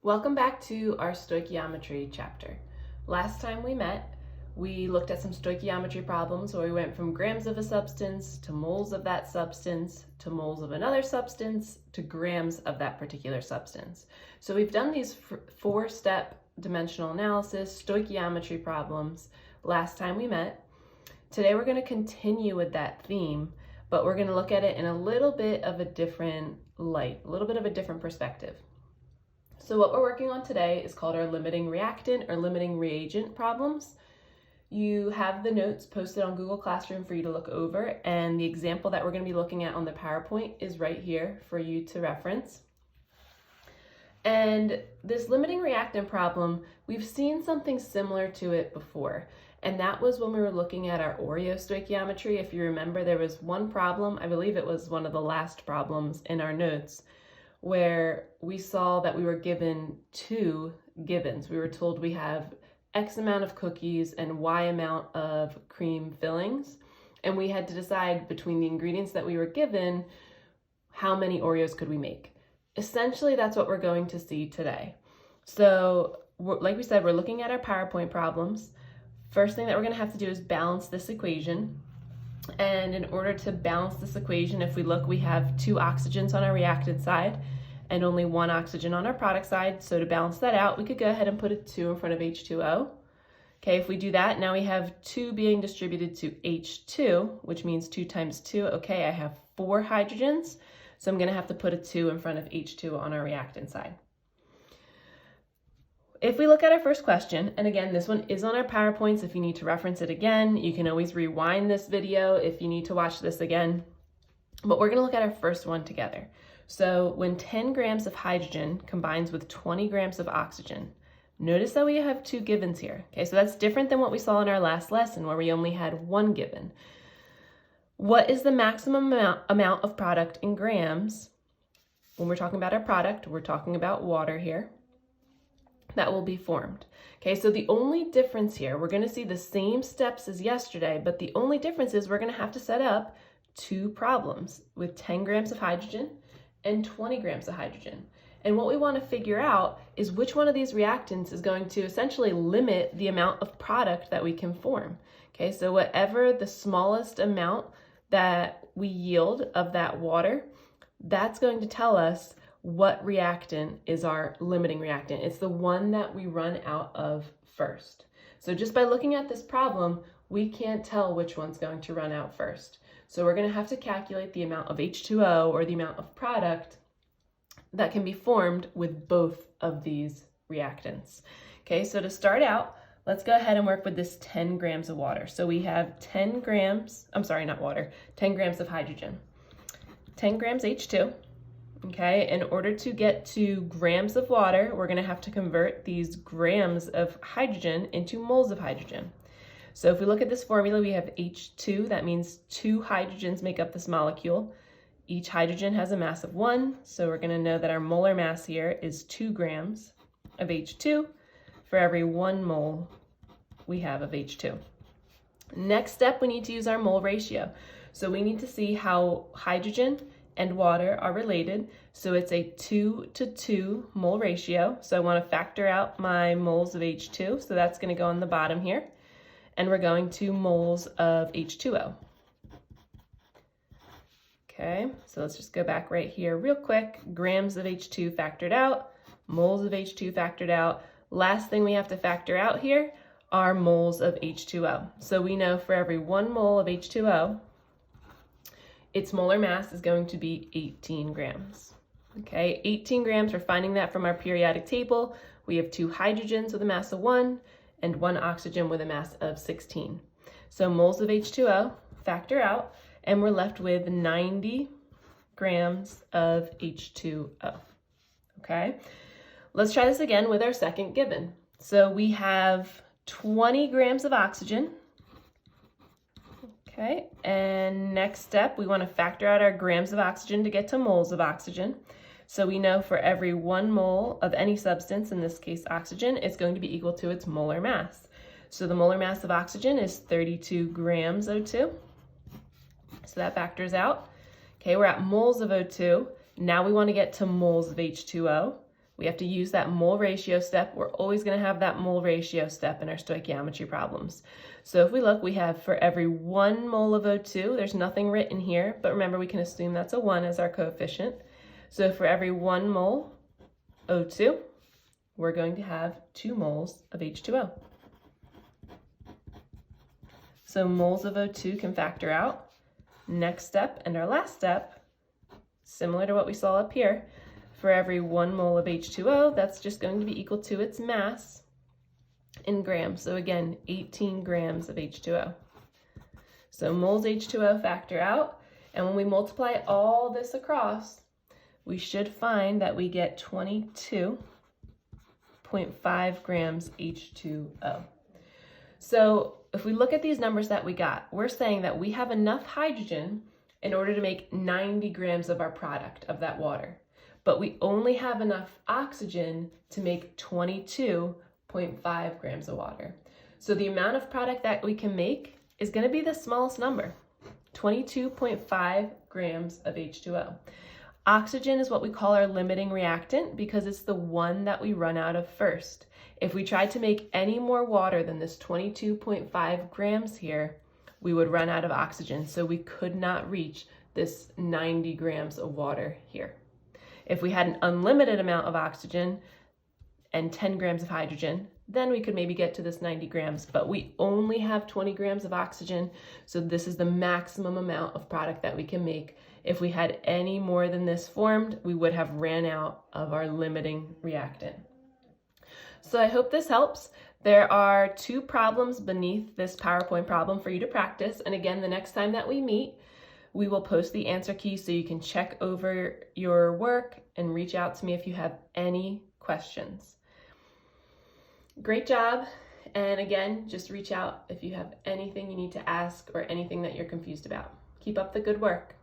Welcome back to our stoichiometry chapter. Last time we met, we looked at some stoichiometry problems where we went from grams of a substance to moles of that substance to moles of another substance to grams of that particular substance. So we've done these four-step dimensional analysis stoichiometry problems last time we met. Today we're going to continue with that theme, but we're going to look at it in a little bit of a different light, a little bit of a different perspective. So what we're working on today is called our limiting reactant or limiting reagent problems. You have the notes posted on Google Classroom for you to look over, and the example that we're going to be looking at on the PowerPoint is right here for you to reference. And this limiting reactant problem, we've seen something similar to it before, and that was when we were looking at our Oreo stoichiometry. If you remember, there was one problem, I believe it was one of the last problems in our notes, where we saw that we were given two givens. We were told we have X amount of cookies and Y amount of cream fillings, and we had to decide between the ingredients that we were given, how many Oreos could we make. Essentially, that's what we're going to see today. So, like we said, we're looking at our PowerPoint problems. First thing that we're going to have to do is balance this equation. And in order to balance this equation, if we look, we have two oxygens on our reactant side and only one oxygen on our product side. So to balance that out, we could go ahead and put a 2 in front of H2O. Okay, if we do that, now we have 2 being distributed to H2, which means 2 times 2. Okay, I have 4 hydrogens, so I'm going to have to put a 2 in front of H2 on our reactant side. If we look at our first question, and again, this one is on our PowerPoints. If you need to reference it again, you can always rewind this video if you need to watch this again. But we're going to look at our first one together. So when 10 grams of hydrogen combines with 20 grams of oxygen, notice that we have two givens here. Okay, so that's different than what we saw in our last lesson where we only had one given. What is the maximum amount of product in grams? When we're talking about our product, we're talking about water here, that will be formed. Okay, so the only difference here, we're going to see the same steps as yesterday, but the only difference is we're going to have to set up two problems with 10 grams of hydrogen and 20 grams of hydrogen. And what we want to figure out is which one of these reactants is going to essentially limit the amount of product that we can form. Okay, so whatever the smallest amount that we yield of that water, that's going to tell us what reactant is our limiting reactant. It's the one that we run out of first. So just by looking at this problem, we can't tell which one's going to run out first. So we're going to have to calculate the amount of H2O, or the amount of product that can be formed with both of these reactants. Okay, so to start out, let's go ahead and work with this 10 grams of water. So we have 10 grams, 10 grams of hydrogen, 10 grams H2. Okay, in order to get to grams of water, we're going to have to convert these grams of hydrogen into moles of hydrogen. So if we look at this formula, we have H2, that means 2 hydrogens make up this molecule. Each hydrogen has a mass of 1, so we're going to know that our molar mass here is 2 grams of H2 for every 1 mole we have of H2. Next step, we need to use our mole ratio. So we need to see how hydrogen and water are related. So it's a 2 to 2 mole ratio. So I want to factor out my moles of H2. So that's going to go on the bottom here. And we're going to moles of H2O. Okay, so let's just go back right here real quick. Grams of H2 factored out, moles of H2 factored out. Last thing we have to factor out here are moles of H2O. So we know for every 1 mole of H2O, its molar mass is going to be 18 grams. Okay, 18 grams, we're finding that from our periodic table. We have 2 hydrogens with a mass of 1 and 1 oxygen with a mass of 16. So moles of H2O factor out, and we're left with 90 grams of H2O. Okay, let's try this again with our second given. So we have 20 grams of oxygen. Okay, and next step, we want to factor out our grams of oxygen to get to moles of oxygen. So we know for every 1 mole of any substance, in this case oxygen, it's going to be equal to its molar mass. So the molar mass of oxygen is 32 grams O2. So that factors out. Okay, we're at moles of O2. Now we want to get to moles of H2O. We have to use that mole ratio step. We're always going to have that mole ratio step in our stoichiometry problems. So if we look, we have for every 1 mole of O2, there's nothing written here, but remember we can assume that's a 1 as our coefficient. So for every 1 mole O2, we're going to have 2 moles of H2O. So moles of O2 can factor out. Next step and our last step, similar to what we saw up here, for every 1 mole of H2O, that's just going to be equal to its mass in grams. So again, 18 grams of H2O. So moles H2O factor out, and when we multiply all this across, we should find that we get 22.5 grams H2O. So if we look at these numbers that we got, we're saying that we have enough hydrogen in order to make 90 grams of our product of that water. But we only have enough oxygen to make 22.5 grams of water. So the amount of product that we can make is going to be the smallest number, 22.5 grams of H2O. Oxygen is what we call our limiting reactant because it's the one that we run out of first. If we tried to make any more water than this 22.5 grams here, we would run out of oxygen, so we could not reach this 90 grams of water here. If we had an unlimited amount of oxygen and 10 grams of hydrogen, then we could maybe get to this 90 grams, but we only have 20 grams of oxygen, so this is the maximum amount of product that we can make. If we had any more than this formed, we would have ran out of our limiting reactant. So I hope this helps. There are 2 problems beneath this PowerPoint problem for you to practice, and again, the next time that we meet, we will post the answer key so you can check over your work and reach out to me if you have any questions. Great job. And again, just reach out if you have anything you need to ask or anything that you're confused about. Keep up the good work.